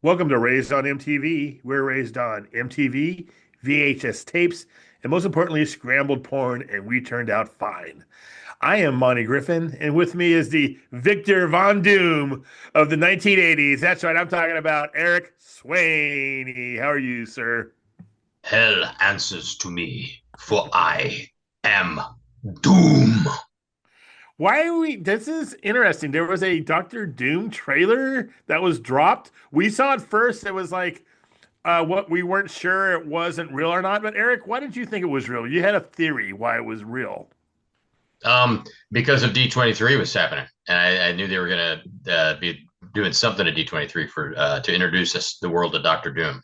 Welcome to Raised on MTV. We're raised on MTV, VHS tapes, and most importantly, scrambled porn, and we turned out fine. I am Monty Griffin, and with me is the Victor Von Doom of the 1980s. That's right, I'm talking about Eric Swaney. How are you, sir? Hell answers to me, for I am Doom. Why are we? This is interesting. There was a Doctor Doom trailer that was dropped. We saw it first. It was like what we weren't sure it wasn't real or not. But Eric, why did you think it was real? You had a theory why it was real. Because of D23 was happening, and I knew they were gonna be doing something at D23 for to introduce us the world of Doctor Doom.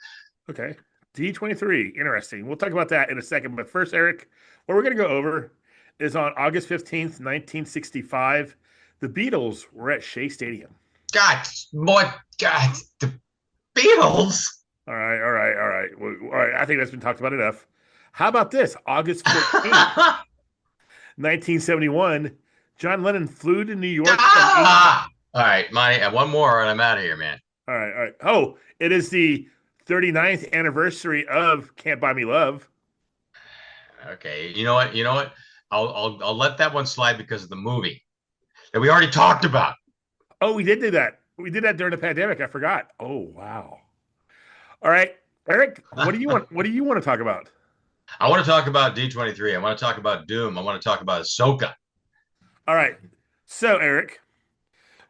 Okay. D23. Interesting. We'll talk about that in a second. But first, Eric, what we're going to go over is on August 15th, 1965, the Beatles were at Shea Stadium. God, what? God, the Beatles. All right. All right. All right. Well, all right. I think that's been talked about enough. How about this? August 14th, 1971, John Lennon flew to New York from England. All right, Monty, one more, and I'm out of here, man. All right. All right. Oh, it is the 39th anniversary of Can't Buy Me Love. Okay, you know what? You know what? I'll let that one slide because of the movie that we already talked about. Oh, we did do that. We did that during the pandemic. I forgot. Oh, wow. All right, Eric, what do you want? What do you want to talk about? I want to talk about D23. I want to talk about Doom. I want to talk about Ahsoka. All right. So, Eric,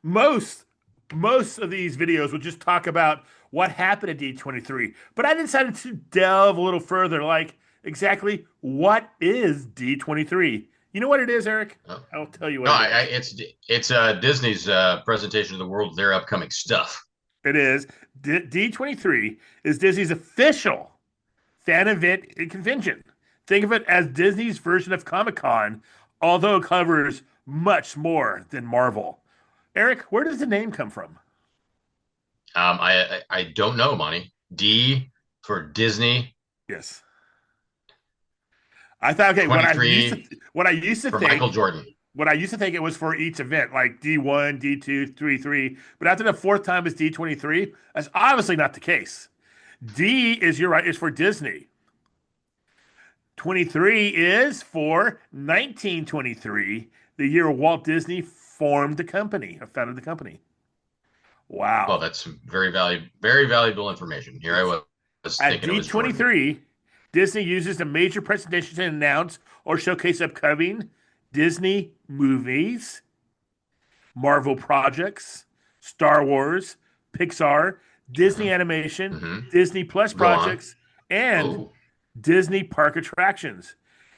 most most of these videos will just talk about what happened at D23, but I decided to delve a little further. Like, exactly what is D23? You know what it is, Eric? Oh. I'll tell you No, what it is. it's Disney's presentation of the world of their upcoming stuff. It is D23 is Disney's official fan event and convention. Think of it as Disney's version of Comic Con, although it covers much more than Marvel. Eric, where does the name come from? I don't know, Monty. D for Disney, Yes, I thought okay. 23 What I used to for Michael think Jordan. what I used to think it was for each event, like D1, D2, 3, 3. But after the fourth time is D23, that's obviously not the case. D is you're right, is for Disney. 23 is for 1923, the year Walt Disney formed the company, or founded the company. Well, Wow. that's very valuable information. Here I Yes. was At thinking it was Jordan. D23, Disney uses the major presentation to announce or showcase upcoming Disney movies, Marvel projects, Star Wars, Pixar, Disney Hmm. animation, Hmm. Disney Plus Go on. projects, and Oh, Disney park attractions.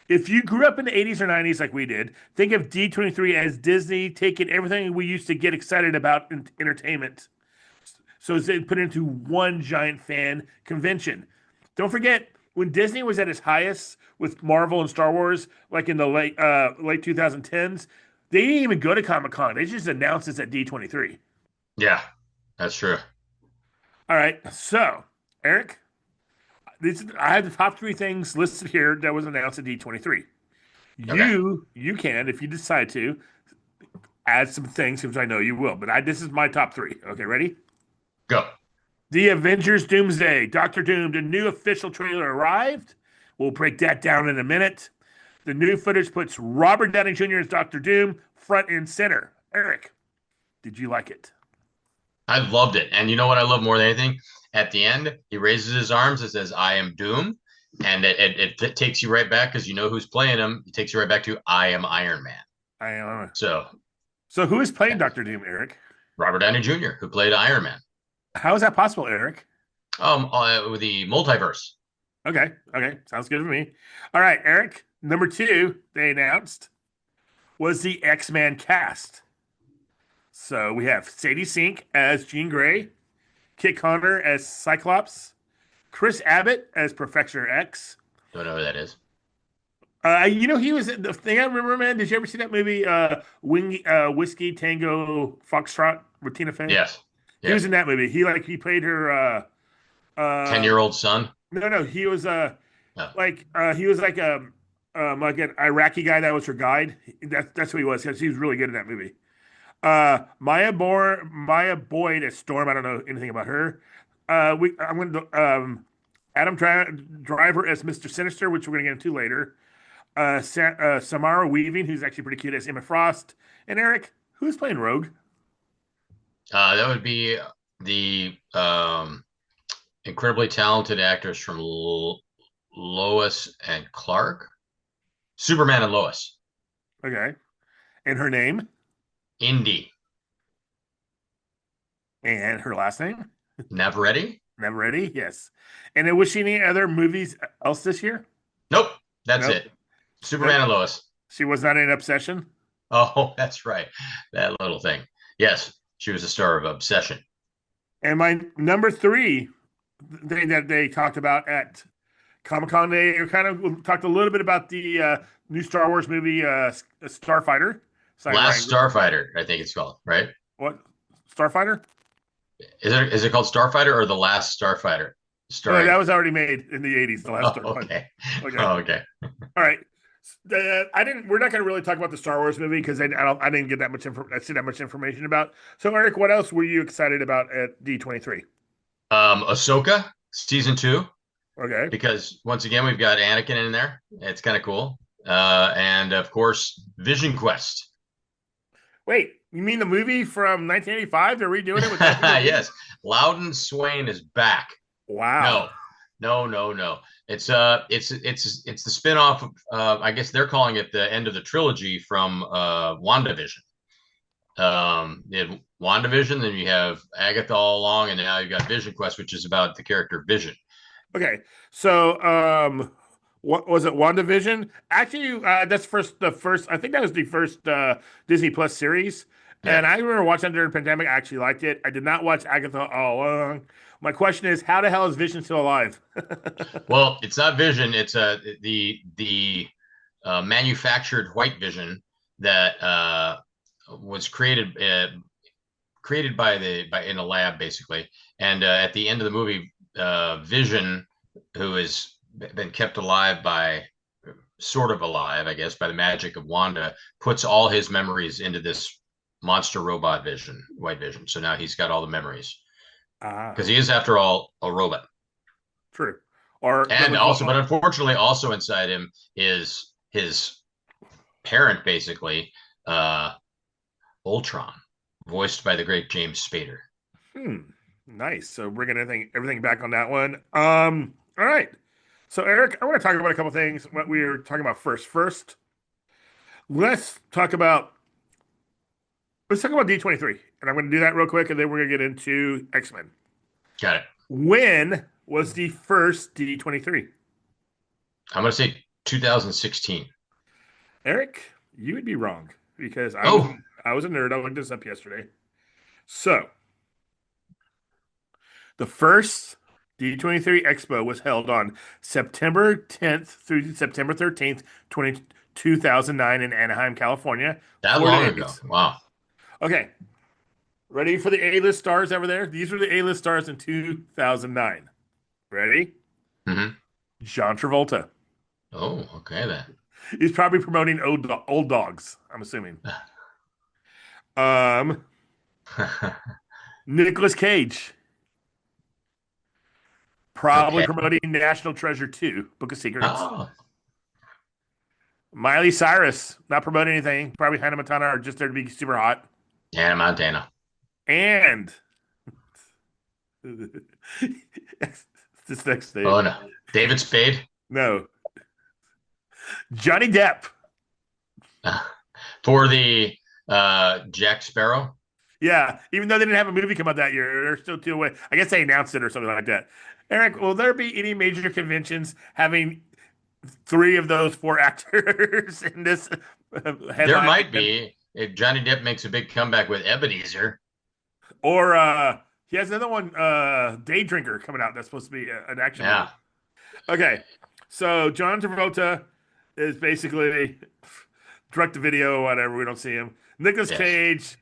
If you grew up in the 80s or 90s like we did, think of D23 as Disney taking everything we used to get excited about in entertainment. So they put it into one giant fan convention. Don't forget, when Disney was at its highest with Marvel and Star Wars, like in the late 2010s, they didn't even go to Comic Con. They just announced this at D23. yeah, that's true. All right, so Eric, I have the top three things listed here that was announced at D23. Okay, You can, if you decide to, add some things, which I know you will. But this is my top three. Okay, ready? go. The Avengers Doomsday. Doctor Doom, the new official trailer arrived. We'll break that down in a minute. The new footage puts Robert Downey Jr. as Doctor Doom front and center. Eric, did you like it? I loved it. And you know what I love more than anything? At the end, he raises his arms and says, I am Doom. And it takes you right back because you know who's playing him. It takes you right back to I am Iron Man. I So So who is playing Doctor Doom, Eric? Robert Downey Jr., who played Iron Man. How is that possible, Eric? With the multiverse. Okay, okay, sounds good to me. All right, Eric. Number two, they announced was the X-Men cast. So we have Sadie Sink as Jean Grey, Kit Connor as Cyclops, Chris Abbott as Professor X. Don't know who that is. He was the thing I remember, man. Did you ever see that movie, Whiskey Tango Foxtrot with Tina Fey? Yes. He was Yes. in that movie. He played her. 10 Uh, year old son. no, he was Oh, he was like an Iraqi guy that was her guide. That's who he was. He was really good in that movie. Maya Boyd as Storm. I don't know anything about her. I'm going to Driver as Mr. Sinister, which we're going to get into later. Samara Weaving, who's actually pretty cute as Emma Frost, and Eric, who's playing Rogue. That would be the incredibly talented actors from Lois and Clark, Superman and Lois, Okay, and her name Indy and her last name. Navarette. Never ready. Yes. And then was she in any other movies else this year? Nope, that's Nope. it. Superman and Lois. She was not in Obsession. Oh, that's right. That little thing. Yes, she was a star of Obsession. And my number three thing that they talked about at Comic Con, they kind of talked a little bit about the new Star Wars movie, Starfighter. Last Starfighter, I think it's called, right? What? Starfighter? Is it called Starfighter or The Last Starfighter? No, that was already made in the 80s, the last Oh, Starfighter. okay. Okay. Oh, okay. All right. I didn't. We're not going to really talk about the Star Wars movie because I didn't get that much. I see that much information about. So, Eric, what else were you excited about at D23? Ahsoka season 2, Okay. because once again we've got Anakin in there. It's kind of cool. And of course, Vision Quest. Wait, you mean the movie from 1985? They're redoing it with 1988? Yes, Loudon Swain is back. Wow. No. It's the spin-off of I guess they're calling it the end of the trilogy from WandaVision. You had WandaVision, then you have Agatha all along, and now you've got Vision Quest, which is about the character Vision. Okay. So, what was it? WandaVision? Actually, that's the first. I think that was the first Disney Plus series. Yeah. And I remember watching it during the pandemic. I actually liked it. I did not watch Agatha all along. My question is, how the hell is Vision still alive? Well, it's not Vision. It's the manufactured white Vision that was created by in a lab basically. And at the end of the movie, Vision, who has been kept alive by sort of alive, I guess, by the magic of Wanda, puts all his memories into this monster robot Vision, white Vision. So now he's got all the memories because he is, after all, a robot. True. Or And also, but unfortunately, also inside him is his parent, basically, Ultron, voiced by the great James Spader. Nice. So bringing everything back on that one. All right. So Eric, I want to talk about a couple things. What we were talking about first. First, let's talk about D23, and I'm going to do that real quick, and then we're going to get into X-Men. Got it. When was the first D23? I'm going to say 2016. Eric, you would be wrong because I was a nerd. I looked this up yesterday. So, the first D23 Expo was held on September 10th through September 13th, 2009 in Anaheim, California. That long ago. Wow. Okay. Ready for the A-list stars over there? These were the A-list stars in 2009. Ready? Mm-hmm. John Travolta. Oh, okay then. He's probably promoting old dogs, I'm assuming. Nicolas Cage. Probably promoting National Treasure 2, Book of Secrets. Oh. Miley Cyrus, not promoting anything. Probably Hannah Montana are just there to be super hot. Hannah Montana. And this next thing. Oh, no. David Spade? No. Johnny Depp. For the Jack Sparrow? Yeah, even though they didn't have a movie come out that year, they're still 2 away. I guess they announced it or something like that. Eric, will there be any major conventions having 3 of those 4 actors in this headline? There might be if Johnny Depp makes a big comeback with Ebenezer. Or he has another one, Day Drinker, coming out. That's supposed to be an action movie. Okay, so John Travolta is basically direct to video or whatever. We don't see him. Nicolas Cage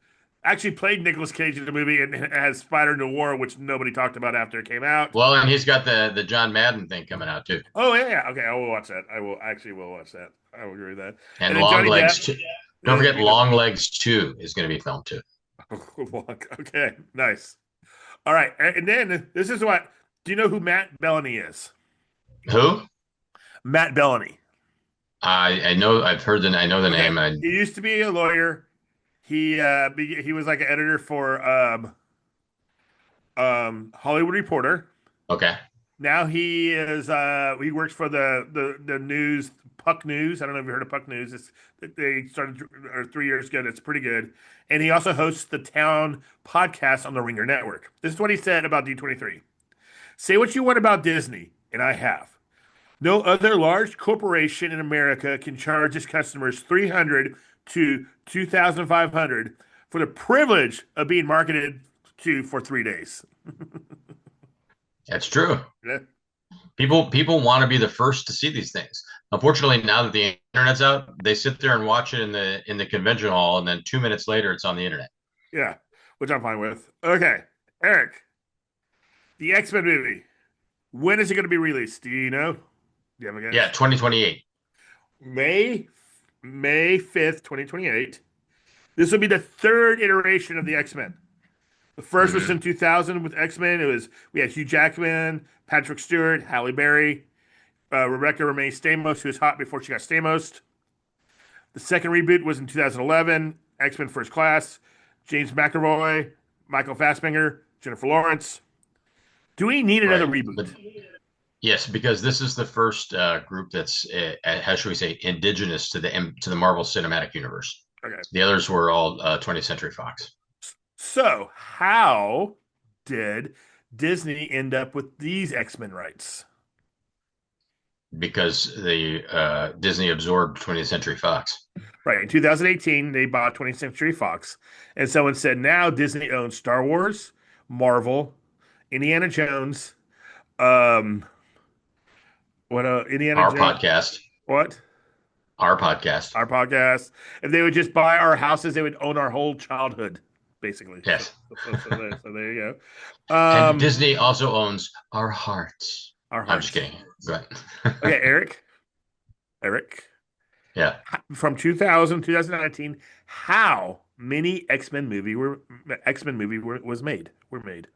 actually played Nicolas Cage in the movie and has Spider Noir, which nobody talked about after it came out. Well, and he's got the John Madden thing coming out too. Oh yeah. Okay, I will watch that. I will watch that. I will agree with that. And Long Legs 2. Don't forget Long Legs 2 is going to be filmed too. Okay, nice. All right, and then this is what. Do you know who Matt Bellany is? Who? Matt Bellany. I know I've heard the I know the Okay, name. I he used to be a lawyer. He was like an editor for Hollywood Reporter. okay. Now he works for the news Puck News. I don't know if you heard of Puck News. They started 3 years ago. It's pretty good. And he also hosts the Town podcast on the Ringer Network. This is what he said about D23. Say what you want about Disney, and I have. No other large corporation in America can charge its customers 300 to 2,500 for the privilege of being marketed to for 3 days. That's true. Yeah. People want to be the first to see these things. Unfortunately, now that the internet's out, they sit there and watch it in the convention hall, and then 2 minutes later, it's on the internet. Yeah, which I'm fine with. Okay, Eric, the X-Men movie. When is it going to be released? Do you know? Do you have a guess? Yeah, 2028. May May 5th, 2028. This will be the third iteration of the X-Men. The first was Hmm. in 2000 with X-Men. We had Hugh Jackman, Patrick Stewart, Halle Berry, Rebecca Romijn Stamos, who was hot before she got Stamos. The second reboot was in 2011. X-Men First Class, James McAvoy, Michael Fassbender, Jennifer Lawrence. Do we need another Right. reboot? But yes, because this is the first group that's how should we say indigenous to the Marvel Cinematic Universe. Okay. The others were all 20th Century Fox So, how did Disney end up with these X-Men rights? because the Disney absorbed 20th Century Fox. Right. In 2018, they bought 20th Century Fox. And someone said now Disney owns Star Wars, Marvel, Indiana Jones, um, Indiana Our Jones, podcast, what? our podcast. Our podcast. If they would just buy our houses, they would own our whole childhood, basically. So, Yes, there you go. and Disney also owns our hearts. Our I'm just hearts. kidding. Go Okay, ahead. Eric, Yeah. from 2000 2019, how many was made? Were made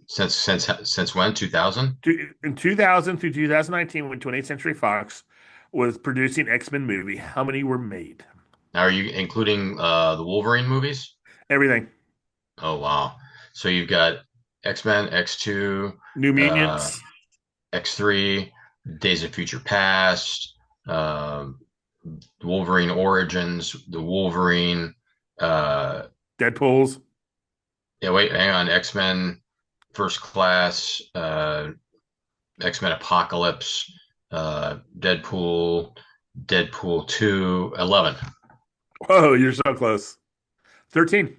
Since when? 2000? in 2000 through 2019 when 20th Century Fox was producing X-Men movie. How many were made? Now, are you including the Wolverine movies? Everything. Oh wow! So you've got X-Men, X2, New uh, Mutants, X3, Days of Future Past, um, Wolverine Origins, the Wolverine. Uh, Deadpools. yeah, wait, hang on. X-Men First Class, X-Men Apocalypse, Deadpool, Deadpool 2, 11, Whoa, you're so close. 13.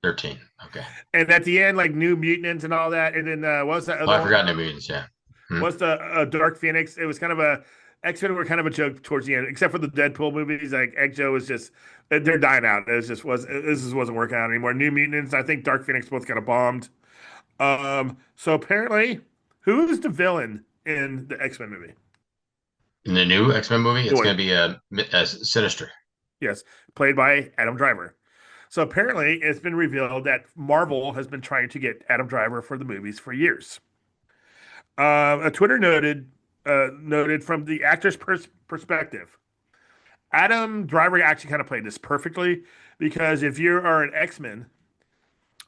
13. Okay. And at the end, like New Mutants and all that. And then what was that Oh, other I one? forgot New Mutants. Yeah. Hmm. What's the Dark Phoenix? It was kind of a X-Men were kind of a joke towards the end, except for the Deadpool movies. Like Egg-Joe was just they're dying out. This just wasn't working out anymore. New Mutants, I think Dark Phoenix both kind of bombed. So apparently, who is the villain in the X-Men movie? In the new X-Men movie, The it's one, going to be a Sinister. yes, played by Adam Driver. So apparently, it's been revealed that Marvel has been trying to get Adam Driver for the movies for years. A Twitter noted from the actor's perspective, Adam Driver actually kind of played this perfectly because if you are an X-Men,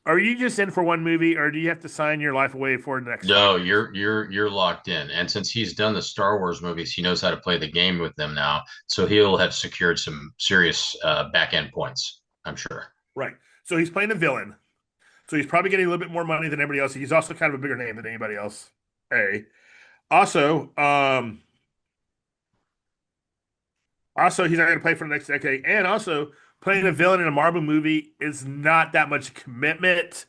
are you just in for one movie, or do you have to sign your life away for the next five? No, you're locked in. And since he's done the Star Wars movies, he knows how to play the game with them now. So he'll have secured some serious back end points, I'm sure. Right. So he's playing a villain. So he's probably getting a little bit more money than everybody else. He's also kind of a bigger name than anybody else. A. Also, he's not going to play for the next decade. And also, playing a villain in a Marvel movie is not that much commitment,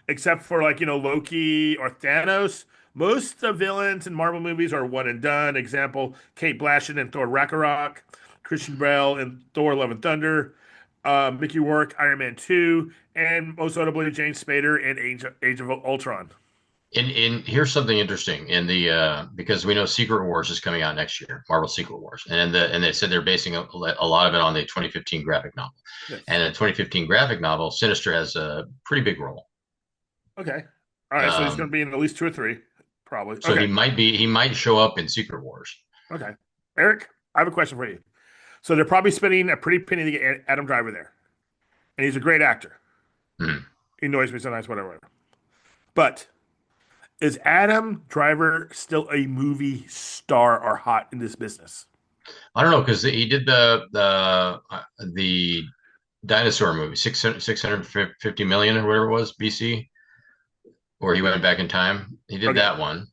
except for like Loki or Thanos. Most of the villains in Marvel movies are one and done. Example: Kate Blanchett in Thor Ragnarok, Christian Bale in Thor: Love and Thunder, Mickey Rourke Iron Man 2, and most notably James Spader in Age of Ultron. In here's something interesting in the because we know Secret Wars is coming out next year, Marvel Secret Wars, and they said they're basing a lot of it on the 2015 graphic novel, and Yes. in the 2015 graphic novel, Sinister has a pretty big role. Okay. All right. So he's going to Um, be in at least two or three, probably. so Okay. he might show up in Secret Wars. Okay. Eric, I have a question for you. So they're probably spending a pretty penny to get Adam Driver there, and he's a great actor. Mhm. He annoys me sometimes, whatever. But is Adam Driver still a movie star or hot in this business? I don't know because he did the dinosaur movie 650 million or whatever it was BC, where he went back in time. He did Okay. that one.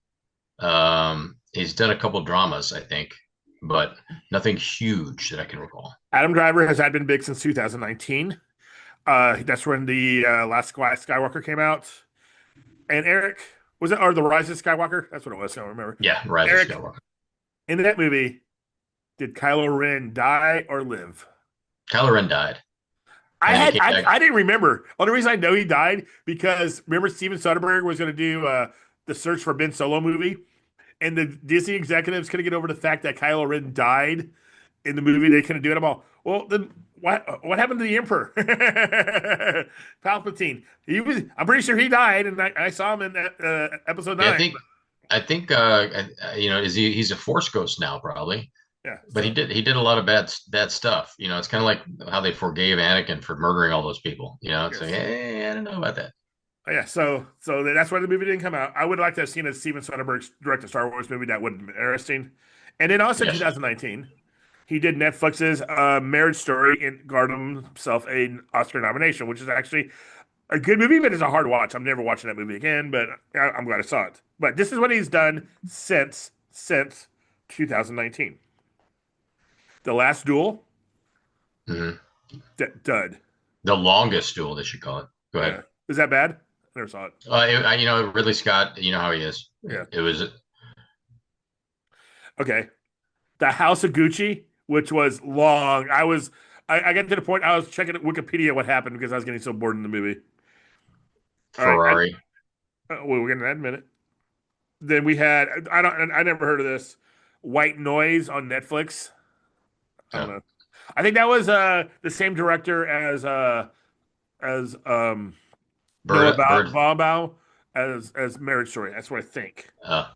He's done a couple dramas, I think, but nothing huge that I can recall. Adam Driver has had been big since 2019. That's when the last Skywalker came out. And Eric, was it, or the Rise of Skywalker? That's what it was. I don't remember. Yeah, Rise of Eric, Skywalker. in that movie, did Kylo Ren die or live? Kylo Ren died, I and he had came I, back I didn't remember. Only reason I know he died because remember Steven Soderbergh was going to do the Search for Ben Solo movie, and the Disney executives couldn't get over the fact that Kylo Ren died in the movie. They couldn't do it. I'm all, well, then what happened to the Emperor? Palpatine. He was. I'm pretty sure he died, and I saw him in that episode Yeah, nine. I think is he's a Force ghost now probably, Yeah. but So he did a lot of bad stuff. It's kind of like how they forgave Anakin for murdering all those people. It's like, yes. hey, I don't know about that. Yeah. So that's why the movie didn't come out. I would like to have seen a Steven Soderbergh direct a Star Wars movie. That would have been interesting. And then also Yes. 2019. He did Netflix's Marriage Story and garnered himself an Oscar nomination, which is actually a good movie, but it's a hard watch. I'm never watching that movie again, but I'm glad I saw it. But this is what he's done since 2019. The Last Duel, Hmm. dud. The longest duel, they should call it. Go Yeah, ahead. is that bad? I never saw it. Ridley Scott, you know how he is. Yeah. It was Okay. The House of Gucci, which was long. I got to the point I was checking Wikipedia what happened because I was getting so bored in the movie. All right, Ferrari. we're getting that in a minute. Then we had I never heard of this. White Noise on Netflix. I don't Yeah. know. I think that was the same director as Noah Bird. Baumbach as Marriage Story. That's what I think. Uh,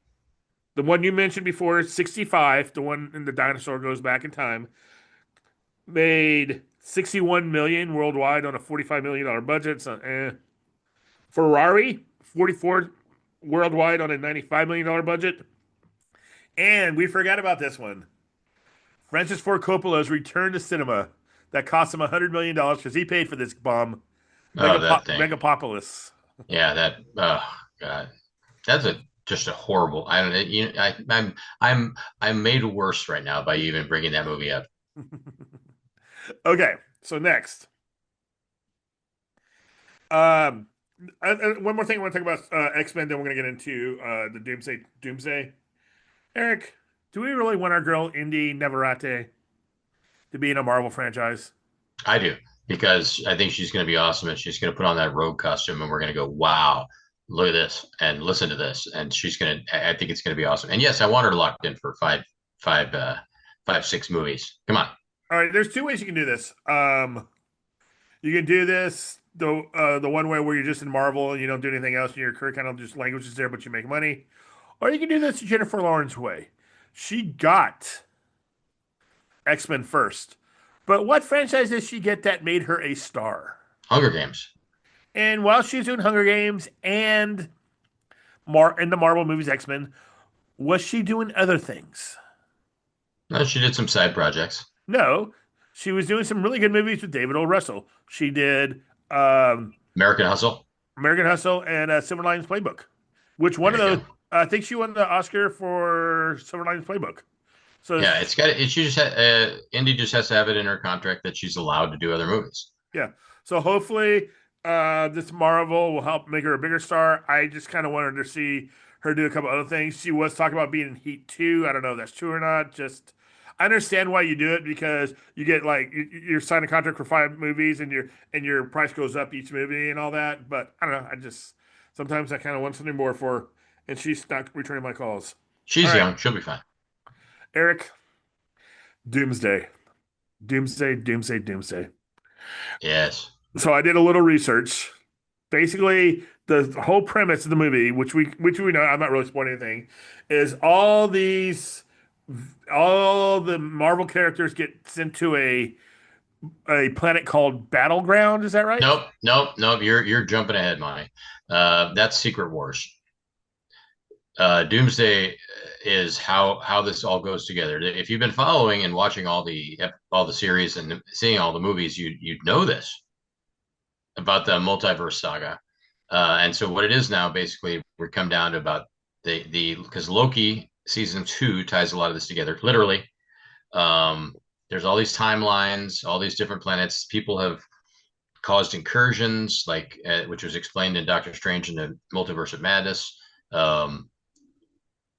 The one you mentioned before, 65, the one in the dinosaur goes back in time, made 61 million worldwide on a 45 million dollar budget. So, Ferrari, 44 worldwide on a 95 million dollar budget. And we forgot about this one. Francis Ford Coppola's return to cinema that cost him $100 million because he paid for this bomb, oh, that thing. Megapopolis. Yeah, that. Oh God, that's a just a horrible. I don't. I'm made worse right now by you even bringing that movie up. Okay, so next, um, one more thing I want to talk about X Men. Then we're gonna get into the Doomsday. Eric, do we really want our girl Inde Navarette to be in a Marvel franchise? I do because I think she's going to be awesome, and she's going to put on that rogue costume, and we're going to go, wow, look at this, and listen to this, and she's going to. I think it's going to be awesome. And yes, I want her locked in for five, 6 movies. Come on. All right, there's two ways you can do this. You can do this the one way where you're just in Marvel and you don't do anything else, and your career kind of just languages there, but you make money. Or you can do this Jennifer Lawrence way. She got X Men first, but what franchise did she get that made her a star? Hunger Games. And while she was doing Hunger Games and in the Marvel movies X Men, was she doing other things? No, she did some side projects. No, she was doing some really good movies with David O. Russell. She did um, American Hustle. American Hustle and Silver Linings Playbook. Which one There of you those? go. I think she won the Oscar for Silver Linings Playbook. So Yeah, it's got it. She just Indy just has to have it in her contract that she's allowed to do other movies. yeah, so hopefully this Marvel will help make her a bigger star. I just kind of wanted to see her do a couple other things. She was talking about being in Heat 2. I don't know if that's true or not. Just I understand why you do it because you get like you're signing a contract for 5 movies and your price goes up each movie and all that. But I don't know. I just Sometimes I kind of want something more for her, and she's not returning my calls. All She's right, young. She'll be fine. Eric, Doomsday. Doomsday, Doomsday, Doomsday. Yes. So I did a little research. Basically, the whole premise of the movie, which we know, I'm not really spoiling anything, is all the Marvel characters get sent to a planet called Battleground. Is that right? Nope. Nope. Nope. You're jumping ahead, Monty. That's Secret Wars. Doomsday is how this all goes together. If you've been following and watching all the series and seeing all the movies, you'd know this about the multiverse saga. And so what it is now, basically, we come down to about the because Loki season 2 ties a lot of this together. Literally, there's all these timelines, all these different planets. People have caused incursions, like which was explained in Doctor Strange in the Multiverse of Madness.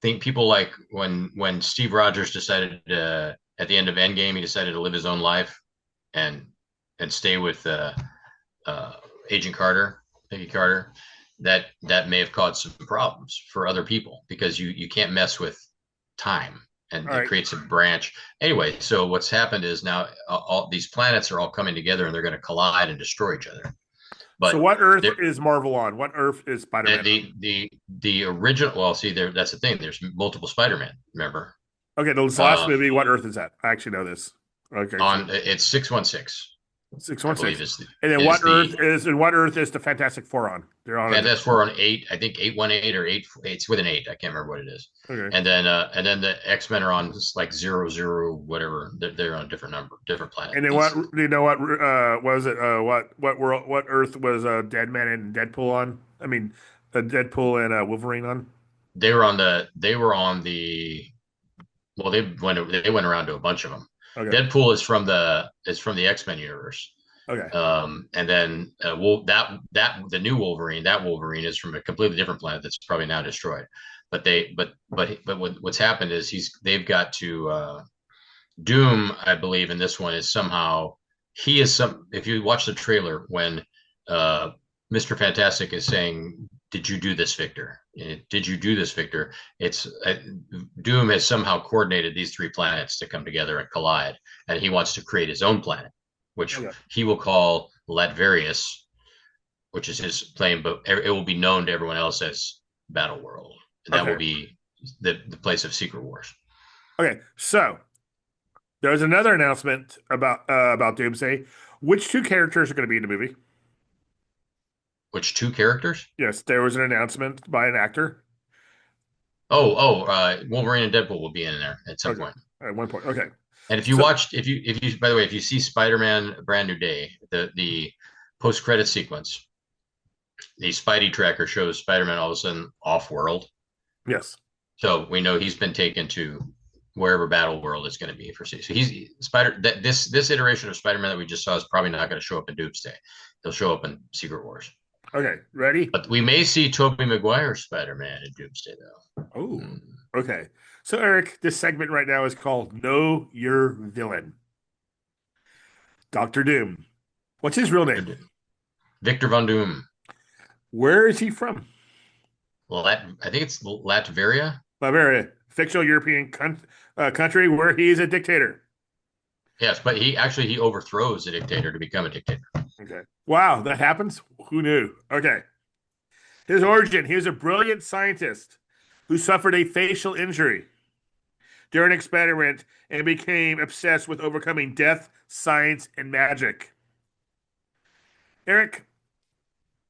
Think people like when Steve Rogers decided at the end of Endgame, he decided to live his own life and stay with uh, Agent Carter, Peggy Carter. That may have caused some problems for other people because you can't mess with time and All it right. creates a branch. Anyway, so what's happened is now all these planets are all coming together and they're going to collide and destroy each other. So But what Earth there, is Marvel on? What Earth is Spider-Man on? the original, well, see, there, that's the thing. There's multiple Spider-Man. Remember, Okay, this last uh, movie, what Earth is that? I actually know this. Okay, so on it's 616, six I one believe six, and then the what Earth is the Fantastic Four on? They're on a Fantastic different Four Earth. on 8. I think 818 or eight. It's with an 8. I can't remember what it is. Okay, And then the X-Men are on like 00 whatever. They're on a different number, different planet. and then what? These Do you know what was it? What world? What Earth was Deadman and Deadpool on? I mean, Deadpool and Wolverine on. they were on the well they went around to a bunch of them. Okay, Deadpool is from the X-Men universe. okay, And then the new Wolverine, that Wolverine is from a completely different planet that's probably now destroyed. But what's happened is they've got to Doom, I believe, in this one is somehow he is some. If you watch the trailer when uh, Mr. Fantastic is saying, "Did you do this, Victor? Did you do this, Victor?" It's Doom has somehow coordinated these three planets to come together and collide, and he wants to create his own planet, which okay, he will call Latverius, which is his claim, but it will be known to everyone else as Battle World. And that will okay, be the place of Secret Wars. okay. So there's another announcement about Doomsday. Which two characters are going to be in the movie? Which two characters? Yes, there was an announcement by an actor. Wolverine and Deadpool will be in there at some Okay, point. at one point. Okay, And if you so watched, if you, by the way, if you see Spider-Man: A Brand New Day, the post-credit sequence, the Spidey tracker shows Spider-Man all of a sudden off-world. yes, So we know he's been taken to wherever Battle World is going to be for C. So he's Spider. That this iteration of Spider-Man that we just saw is probably not going to show up in Doomsday. He'll show up in Secret Wars. okay, ready? But we may see Tobey Maguire's Spider-Man in Doomsday, though. Oh, Hmm. okay. So, Eric, this segment right now is called Know Your Villain. Dr. Doom. What's his real name? Victor Von Doom. Where is he from? I think it's Latveria. Bavaria, fictional European country where he is a dictator. Yes, but he overthrows a dictator to become a dictator. Okay. Wow, that happens? Who knew? Okay. His origin, he was a brilliant scientist who suffered a facial injury during an experiment and became obsessed with overcoming death, science, and magic. Eric,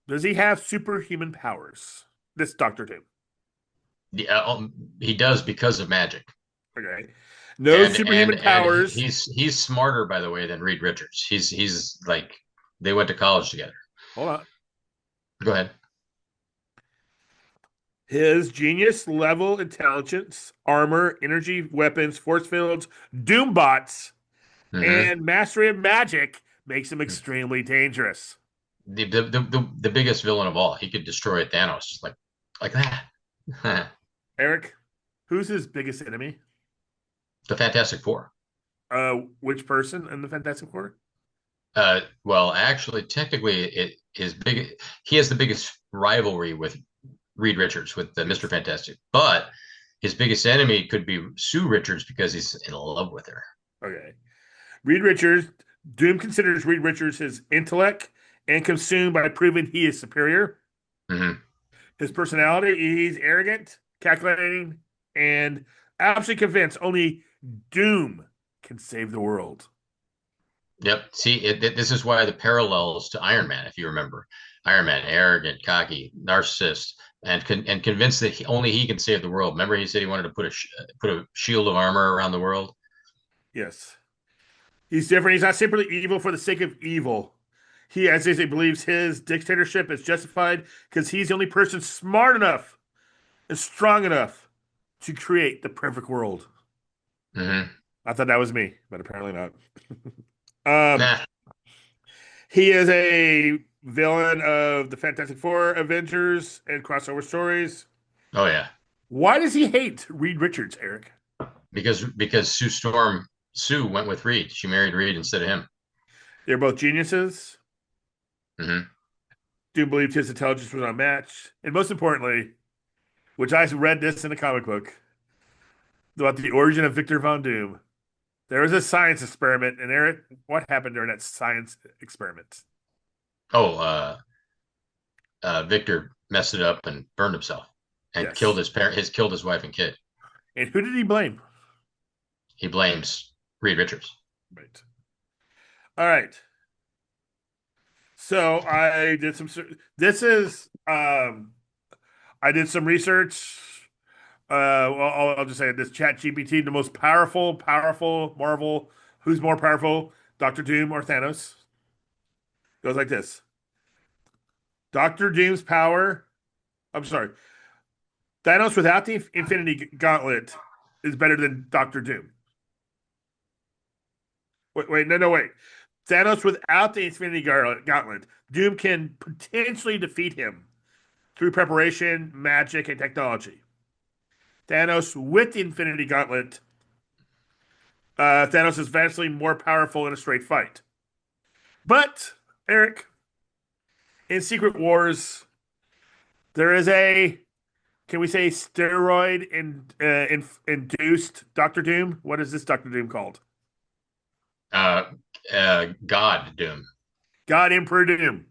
does he have superhuman powers? This Doctor Doom. He does because of magic, Okay. No and superhuman powers. he's smarter, by the way, than Reed Richards. He's like they went to college together. Hold on. Go ahead. His genius level intelligence, armor, energy, weapons, force fields, doom bots, Hmm. and mastery of magic makes him extremely dangerous. The biggest villain of all. He could destroy Thanos like that. Eric, who's his biggest enemy? The Fantastic Four. Which person in the Fantastic Four? Well, actually, technically, it is big. He has the biggest rivalry with Reed Richards, with the Mr. Yes. Fantastic, but his biggest enemy could be Sue Richards because he's in love with her. Okay. Reed Richards. Doom considers Reed Richards his intellect and consumed by proving he is superior. Hmm. His personality, he's arrogant, calculating, and absolutely convinced only Doom can save the world. Yep. See, this is why the parallels to Iron Man, if you remember, Iron Man, arrogant, cocky, narcissist, and convinced that only he can save the world. Remember, he said he wanted to put a shield of armor around the world. Yes. He's different. He's not simply evil for the sake of evil. He, as he believes his dictatorship is justified because he's the only person smart enough and strong enough to create the perfect world. Hmm. I thought that was me, but apparently not. um, Nah. he is a villain of the Fantastic Four, Avengers, and crossover stories. Oh yeah. Why does he hate Reed Richards, Eric? Because Sue went with Reed. She married Reed instead of him. They're both geniuses. Hmm. Doom believed his intelligence was unmatched. And most importantly, which I read this in a comic book about the origin of Victor Von Doom. There was a science experiment, and Eric, what happened during that science experiment? Oh, Victor messed it up and burned himself and killed Yes. his parent. His killed his wife and kid. And who did he blame? He blames Reed Richards. Right. All right. So I did some. This is. I did some research. Well, I'll just say this: Chat GPT, the most powerful Marvel. Who's more powerful, Doctor Doom or Thanos? Goes like this: Doctor Doom's power. I'm sorry, Thanos without the Infinity Gauntlet is better than Doctor Doom. Wait. Thanos without the Infinity Gauntlet, Doom can potentially defeat him through preparation, magic, and technology. Thanos with the Infinity Gauntlet, Thanos is vastly more powerful in a straight fight. But Eric, in Secret Wars, there is a, can we say, steroid induced Doctor Doom? What is this Doctor Doom called? Uh, God Doom. God Emperor Doom.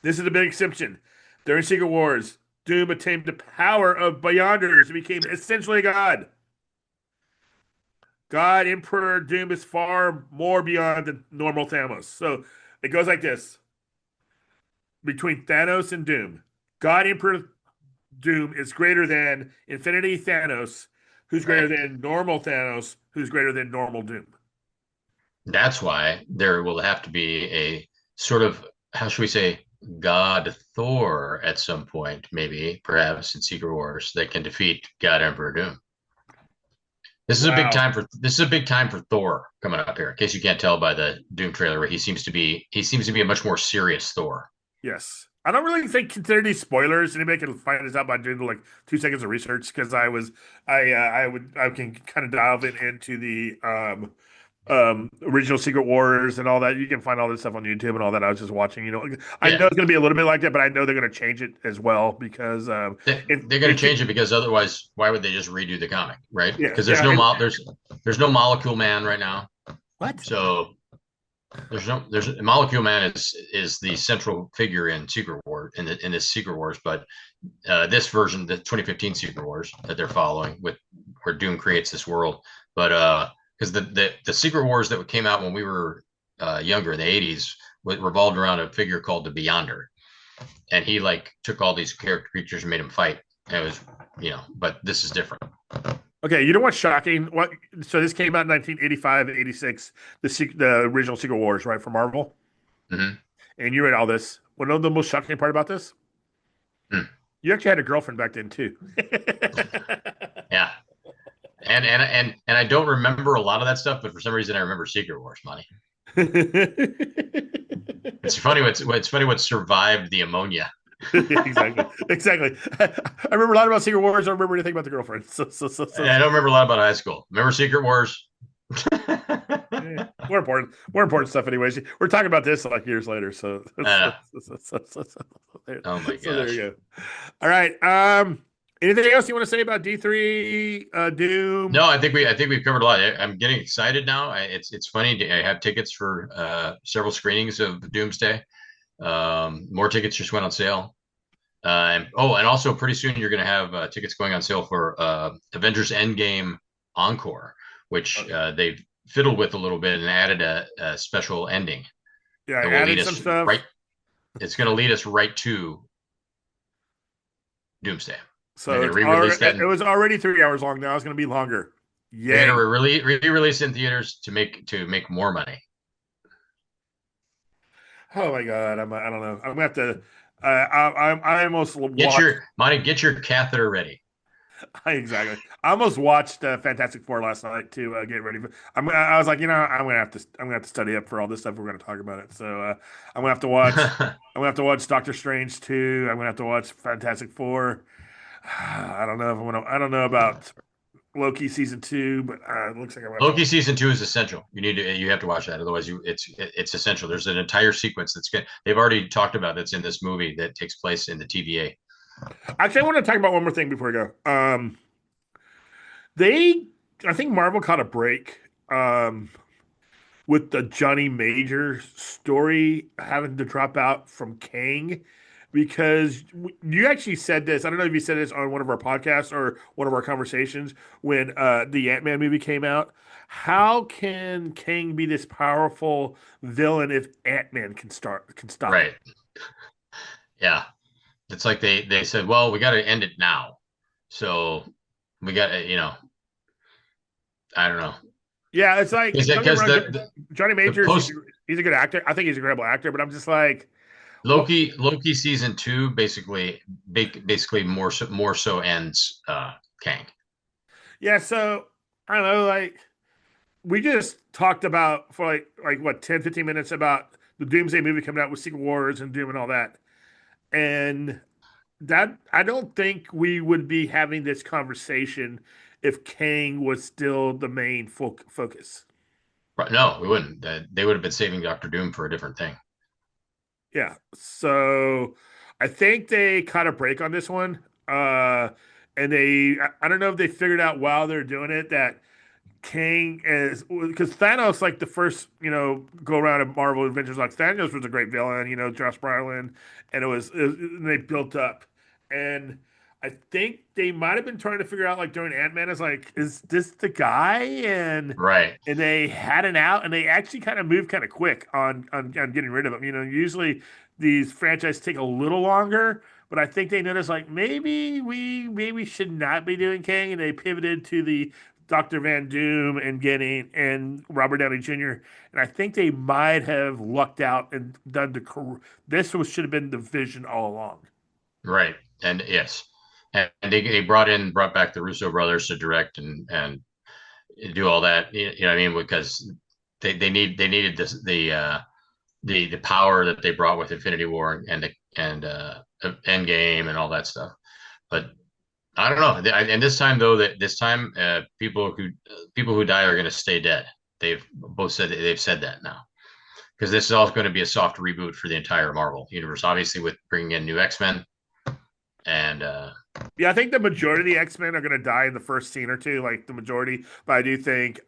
This is a big exception. During Secret Wars, Doom attained the power of Beyonders and became essentially a god. God Emperor Doom is far more beyond the normal Thanos. So it goes like this: between Thanos and Doom, God Emperor Doom is greater than Infinity Thanos, who's greater Right. than normal Thanos, who's greater than normal Doom. That's why there will have to be a sort of, how should we say, God Thor at some point, maybe, perhaps in Secret Wars, that can defeat God Emperor Doom. Wow. This is a big time for Thor coming up here. In case you can't tell by the Doom trailer, where he seems to be a much more serious Thor. Yes. I don't really think consider these spoilers. Anybody can find this out by doing like 2 seconds of research because I can kind of dive into the original Secret Wars and all that. You can find all this stuff on YouTube and all that. I was just watching. I Yeah, know it's going to be a little bit like that, but I know they're going to change it as well because they're going to change it because otherwise, why would they just redo the comic, right? yeah, Because yeah. there's no Molecule Man right now, What? so there's Molecule Man is the central figure in Secret War in this Secret Wars, but this version, the 2015 Secret Wars that they're following, with where Doom creates this world, but because the Secret Wars that came out when we were younger in the 80s revolved around a figure called the Beyonder, and he like took all these character creatures and made them fight, and it was, but this is different. Okay, you know what's shocking? What? So this came out in 1985 and 86, the original Secret Wars, right, for Marvel. Hmm. And you read all this. What know the most shocking part about this? You actually had a girlfriend back then too. Yeah, and I don't remember a lot of that stuff, but for some reason I remember Secret Wars money. It's funny what survived the ammonia. Exactly. I remember a lot about Secret Wars. I don't remember anything about the girlfriend. So. I don't remember a lot about high school. Remember Secret Wars? Yeah. More important stuff, anyways. We're talking about this like years later, so Uh, there, oh my so there you gosh. go. All right. Anything else you want to say about D3 Doom? No, I think we've covered a lot. I'm getting excited now. It's funny. I have tickets for several screenings of Doomsday. More tickets just went on sale. And also pretty soon you're going to have tickets going on sale for Avengers Endgame Encore, which Okay. they've fiddled with a little bit and added a special ending Yeah, I that will lead added some us right. stuff. It's going to lead us right to Doomsday. And they're So going to re-release that. it was already 3 hours long. Now it's going to be longer. They're going Yay. to re-release in theaters to make more money. Oh my God. I don't know. I'm gonna have to. I almost watched. Get your catheter ready. Exactly. I almost watched Fantastic Four last night to get ready. I was like, I'm gonna have to study up for all this stuff. We're gonna talk about it. So I'm gonna have to watch. I'm gonna have to watch Doctor Strange 2. I'm gonna have to watch Fantastic Four. I don't know if I'm gonna. I don't know about Loki season 2, but it looks like I'm gonna have to Loki watch. season 2 is essential. You have to watch that. Otherwise, it's essential. There's an entire sequence that's good. They've already talked about that's in this movie that takes place in the TVA. Actually, I want to talk about one more thing before we go. They, I think Marvel caught a break. With the Johnny Major story having to drop out from Kang because you actually said this. I don't know if you said this on one of our podcasts or one of our conversations when the Ant-Man movie came out. How can Kang be this powerful villain if Ant-Man can stop him? Right. Yeah. It's like they said, well, we got to end it now. So we got to, I don't know. Yeah, it's like don't get me Because wrong, Johnny the Majors. post He's a good actor. I think he's a incredible actor, but I'm just like, what? Loki season 2 basically more so ends Kang. Yeah, so I don't know, like we just talked about for like what 10, 15 minutes about the Doomsday movie coming out with Secret Wars and Doom and all that. And that I don't think we would be having this conversation if Kang was still the main focus. Right. No, we wouldn't. They would have been saving Doctor Doom for a different thing. Yeah. So I think they caught a break on this one. And I don't know if they figured out while they're doing it that Kang is because Thanos, like the first, go around of Marvel Adventures, like Thanos was a great villain, Josh Brolin, and and they built up, and I think they might have been trying to figure out like during Ant Man is like, is this the guy? Right. And they had an out, and they actually kind of moved kind of quick on getting rid of him. Usually these franchises take a little longer. But I think they noticed like maybe should not be doing Kang, and they pivoted to the Dr. Van Doom and Robert Downey Jr. And I think they might have lucked out and done this should have been the vision all along. Right. And yes. And they brought back the Russo brothers to direct and do all that. You know what I mean? Because they needed this the power that they brought with Infinity War and Endgame and all that stuff. But I don't know. And this time though, that this time people who die are going to stay dead. They've said that now because this is also going to be a soft reboot for the entire Marvel universe. Obviously, with bringing in new X-Men and Yeah, I think the majority of the X-Men are going to die in the first scene or two, like the majority. But I do think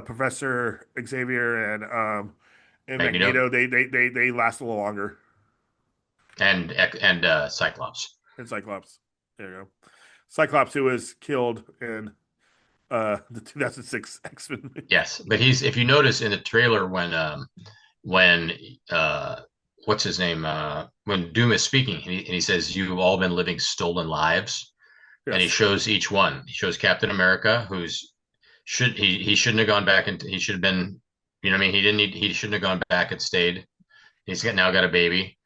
Professor Xavier and Magneto Magneto they last a little longer. and Cyclops. And Cyclops, there you go. Cyclops, who was killed in the 2006 X-Men movie. Yes, but he's if you notice in the trailer when what's his name when Doom is speaking and he says you've all been living stolen lives and he Yes, shows each one. He shows Captain America he shouldn't have gone back and he should have been what I mean he shouldn't have gone back and stayed. Now got a baby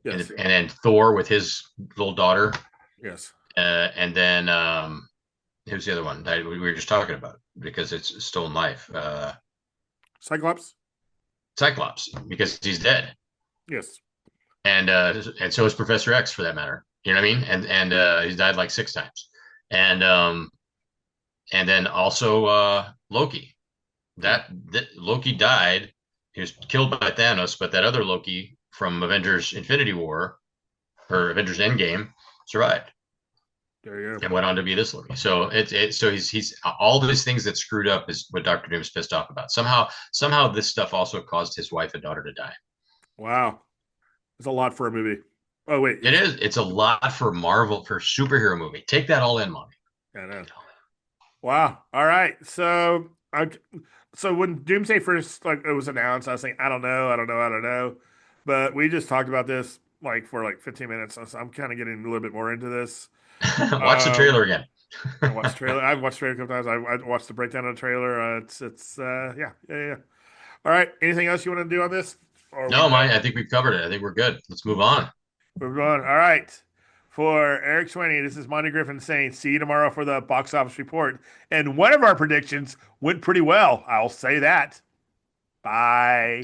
yes, and then Thor with his little daughter yes. and then who's the other one that we were just talking about because it's stolen life. Cyclops, Cyclops because he's dead, yes. and so is Professor X for that matter. You know what I mean? And he's died like 6 times, and then also Loki. that Loki died. He was killed by Thanos, but that other Loki from Avengers Infinity War or Avengers Endgame survived There you go. and went on to be this Loki. So so he's all those things that screwed up is what Doctor Doom's pissed off about. Somehow this stuff also caused his wife and daughter to die. Wow. It's a lot for a movie. Oh, wait. It is. It's a lot for Marvel for a superhero movie. Take that all in, mommy. I know. Wow. All right. So when Doomsday first like it was announced, I was saying, I don't know. But we just talked about this like for like 15 minutes. So I'm kind of getting a little bit more into this. Watch the Um, trailer again. I watched the trailer. I've watched the trailer a couple times. I watched the breakdown of the trailer. It's yeah. All right. Anything else you want to do on this? Or are we No, done? mine. I think we've covered it. I think we're good. Let's move on. We're going. All right. For Eric Sweeney, this is Monty Griffin saying, see you tomorrow for the box office report. And one of our predictions went pretty well. I'll say that. Bye.